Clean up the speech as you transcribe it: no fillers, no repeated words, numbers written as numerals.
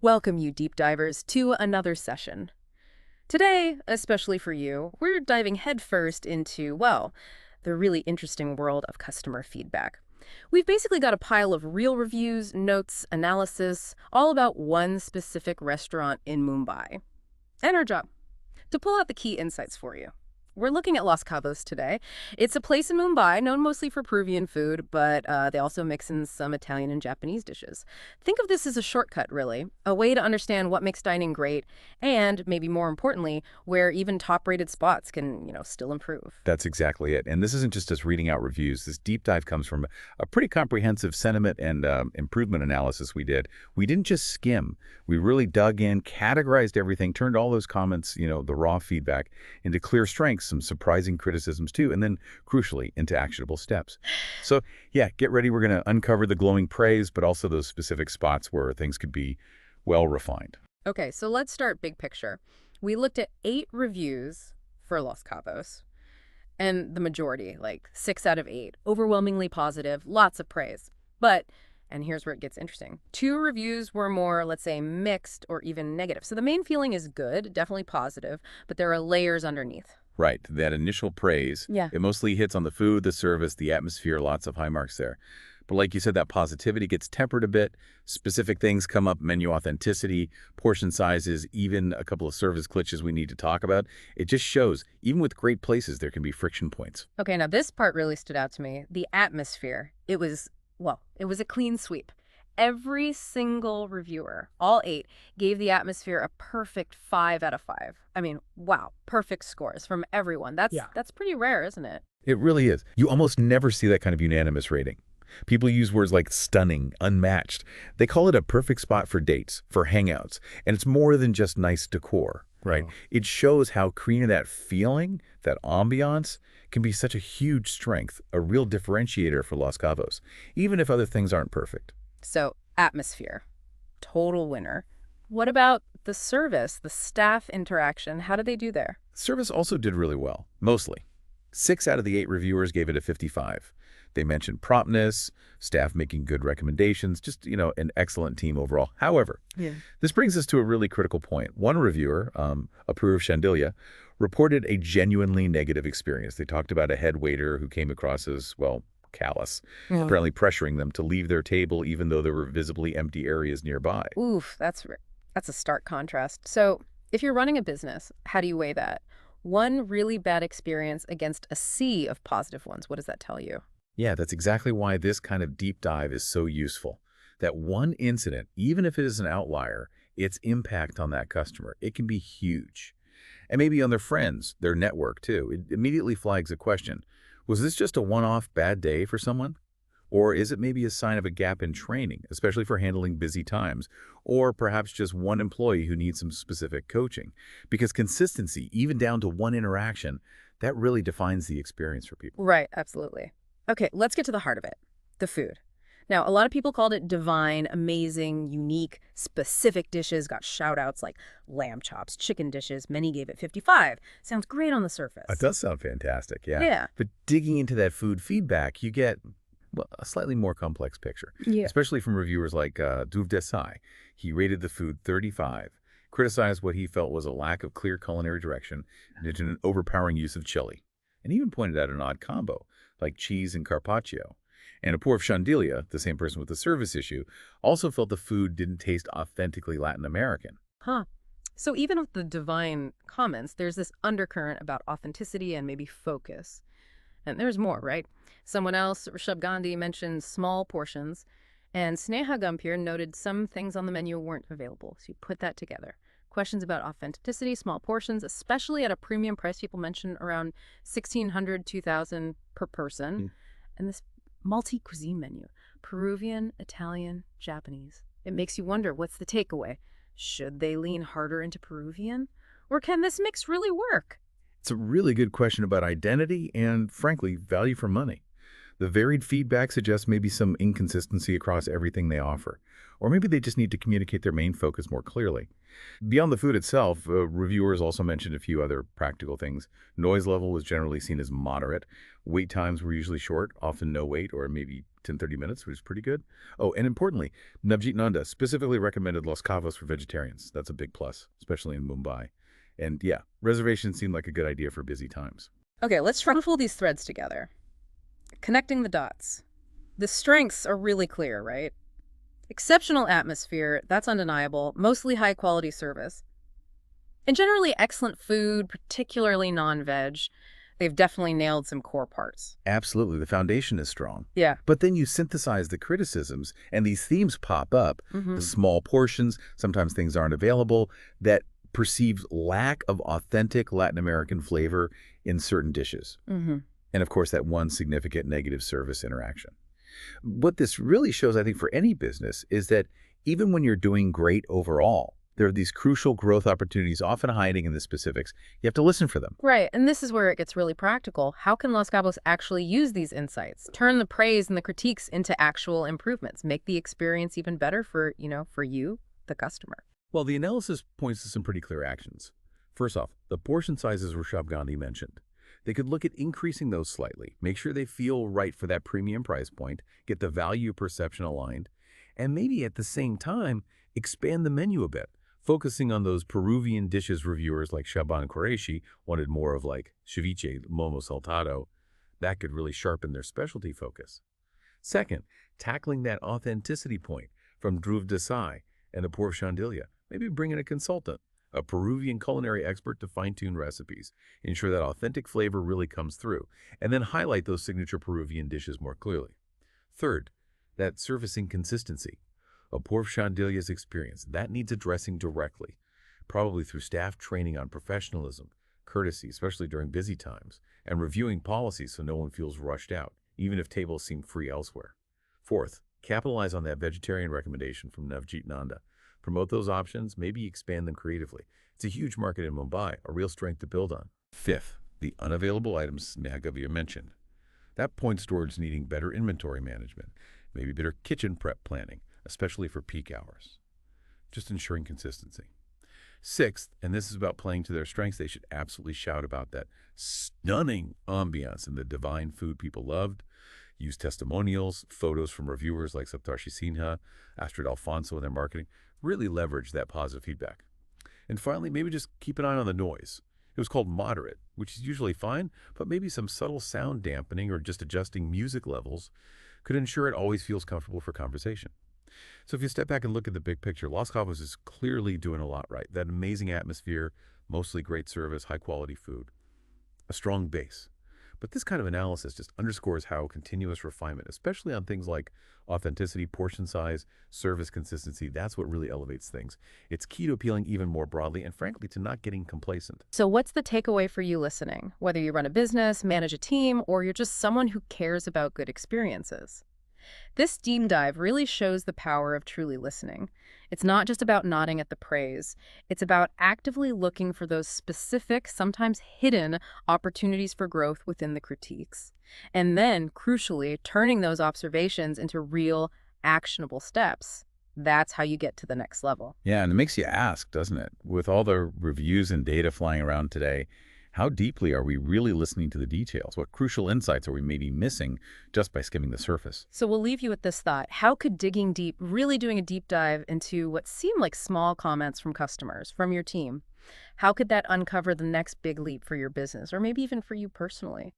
Welcome, you deep divers, to another session. Today, especially for you, we're diving headfirst into, well, the really interesting world of customer feedback. We've basically got a pile of real reviews, notes, analysis, all about one specific restaurant in Mumbai. And our job, to pull out the key insights for you. We're looking at Los Cavos today. It's a place in Mumbai known mostly for Peruvian food, but they also mix in some Italian and Japanese dishes. Think of this as a shortcut, really, a way to understand what makes dining great and, maybe more importantly, where even top-rated spots can, still improve. That's exactly it. And this isn't just us reading out reviews. This deep dive comes from a pretty comprehensive sentiment and improvement analysis we did. We didn't just skim. We really dug in, categorized everything, turned all those comments, the raw feedback, into clear strengths, some surprising criticisms too, and then, crucially, into actionable steps. So, yeah, get ready. We're going to uncover the glowing praise, but also those specific spots where things could be well refined. Okay, so let's start big picture. We looked at 8 reviews for Los Cabos, and the majority, like 6 out of 8, overwhelmingly positive, lots of praise. But, and here's where it gets interesting, 2 reviews were more, let's say, mixed or even negative. So the main feeling is good, definitely positive, but there are layers underneath. Right, that initial praise, Yeah. it mostly hits on the food, the service, the atmosphere, lots of high marks there. But like you said, that positivity gets tempered a bit. Specific things come up, menu authenticity, portion sizes, even a couple of service glitches we need to talk about. It just shows, even with great places, there can be friction points. Okay, now this part really stood out to me. The atmosphere. It was a clean sweep. Every single reviewer, all 8, gave the atmosphere a perfect 5 out of 5. I mean, wow, perfect scores from everyone. That's pretty rare, isn't it? It really is. You almost never see that kind of unanimous rating. People use words like stunning, unmatched. They call it a perfect spot for dates, for hangouts, and it's more than just nice decor, right? Oh. It shows how creating that feeling, that ambiance, can be such a huge strength, a real differentiator for Los Cavos, even if other things aren't perfect. So, atmosphere, total winner. What about the service, the staff interaction? How did they do there? Service also did really well, mostly. 6 out of the 8 reviewers gave it a 55. They mentioned promptness, staff making good recommendations, just, an excellent team overall. However, this brings us to a really critical point. One reviewer, Apoorv Shandilya, reported a genuinely negative experience. They talked about a head waiter who came across as, well, callous, apparently pressuring them to leave their table even though there were visibly empty areas nearby. Oof, that's a stark contrast. So, if you're running a business, how do you weigh that? One really bad experience against a sea of positive ones. What does that tell you? Yeah, that's exactly why this kind of deep dive is so useful. That one incident, even if it is an outlier, its impact on that customer, it can be huge. And maybe on their friends, their network too. It immediately flags a question. Was this just a one-off bad day for someone? Or is it maybe a sign of a gap in training, especially for handling busy times? Or perhaps just one employee who needs some specific coaching? Because consistency, even down to one interaction, that really defines the experience for people. Right, absolutely. Okay, let's get to the heart of it, the food. Now, a lot of people called it divine, amazing, unique, specific dishes, got shout-outs like lamb chops, chicken dishes. Many gave it 55. Sounds great on the surface. It does sound fantastic, yeah. Yeah. But digging into that food feedback, you get, well, a slightly more complex picture, especially from reviewers like Dhruv Desai. He rated the food 35, criticized what he felt was a lack of clear culinary direction and an overpowering use of chili, and even pointed out an odd combo, like cheese and carpaccio. And Apoorv Shandilya, the same person with the service issue, also felt the food didn't taste authentically Latin American. Huh. So even with the divine comments, there's this undercurrent about authenticity and maybe focus. And there's more, right? Someone else, Rushabh Gandhi, mentioned small portions, and Sneha Gambhir noted some things on the menu weren't available. So you put that together. Questions about authenticity, small portions, especially at a premium price. People mentioned around $1,600, $2,000 per person. And this multi-cuisine menu, Peruvian, Italian, Japanese. It makes you wonder, what's the takeaway? Should they lean harder into Peruvian? Or can this mix really work? It's a really good question about identity and, frankly, value for money. The varied feedback suggests maybe some inconsistency across everything they offer. Or maybe they just need to communicate their main focus more clearly. Beyond the food itself, reviewers also mentioned a few other practical things. Noise level was generally seen as moderate. Wait times were usually short, often no wait, or maybe 10-30 minutes, which is pretty good. Oh, and importantly, Navjit Nanda specifically recommended Los Cavos for vegetarians. That's a big plus, especially in Mumbai. And yeah, reservations seemed like a good idea for busy times. Okay, let's try to pull these threads together. Connecting the dots. The strengths are really clear, right? Exceptional atmosphere, that's undeniable, mostly high-quality service. And generally excellent food, particularly non-veg. They've definitely nailed some core parts. Absolutely, the foundation is strong. Yeah. But then you synthesize the criticisms, and these themes pop up. The small portions, sometimes things aren't available, that perceived lack of authentic Latin American flavor in certain dishes. Mm-hmm. And of course, that one significant negative service interaction. What this really shows, I think, for any business is that even when you're doing great overall, there are these crucial growth opportunities often hiding in the specifics. You have to listen for them. Right, and this is where it gets really practical. How can Los Cabos actually use these insights, turn the praise and the critiques into actual improvements, make the experience even better for, for you, the customer? Well, the analysis points to some pretty clear actions. First off, the portion sizes Rushabh Gandhi mentioned. They could look at increasing those slightly, make sure they feel right for that premium price point, get the value perception aligned, and maybe at the same time, expand the menu a bit, focusing on those Peruvian dishes reviewers like Shaban Qureshi wanted more of like ceviche, momo saltado. That could really sharpen their specialty focus. Second, tackling that authenticity point from Dhruv Desai and Apoorv Shandilya. Maybe bring in a consultant, a Peruvian culinary expert to fine-tune recipes, ensure that authentic flavor really comes through, and then highlight those signature Peruvian dishes more clearly. Third, that servicing consistency. Apoorv Shandilya's experience, that needs addressing directly, probably through staff training on professionalism, courtesy, especially during busy times, and reviewing policies so no one feels rushed out, even if tables seem free elsewhere. Fourth, capitalize on that vegetarian recommendation from Navjit Nanda. Promote those options, maybe expand them creatively. It's a huge market in Mumbai, a real strength to build on. Fifth, the unavailable items Sneha Gambhir mentioned. That points towards needing better inventory management, maybe better kitchen prep planning, especially for peak hours. Just ensuring consistency. Sixth, and this is about playing to their strengths, they should absolutely shout about that stunning ambiance and the divine food people loved. Use testimonials, photos from reviewers like Saptarshi Sinha, Astrid Alfonso in their marketing. Really leverage that positive feedback. And finally, maybe just keep an eye on the noise. It was called moderate, which is usually fine, but maybe some subtle sound dampening or just adjusting music levels could ensure it always feels comfortable for conversation. So if you step back and look at the big picture, Los Cavos is clearly doing a lot right. That amazing atmosphere, mostly great service, high-quality food, a strong base. But this kind of analysis just underscores how continuous refinement, especially on things like authenticity, portion size, service consistency, that's what really elevates things. It's key to appealing even more broadly and, frankly, to not getting complacent. So what's the takeaway for you listening, whether you run a business, manage a team, or you're just someone who cares about good experiences? This deep dive really shows the power of truly listening. It's not just about nodding at the praise. It's about actively looking for those specific, sometimes hidden, opportunities for growth within the critiques. And then, crucially, turning those observations into real, actionable steps. That's how you get to the next level. Yeah, and it makes you ask, doesn't it? With all the reviews and data flying around today, how deeply are we really listening to the details? What crucial insights are we maybe missing just by skimming the surface? So we'll leave you with this thought. How could digging deep, really doing a deep dive into what seem like small comments from customers, from your team, how could that uncover the next big leap for your business, or maybe even for you personally?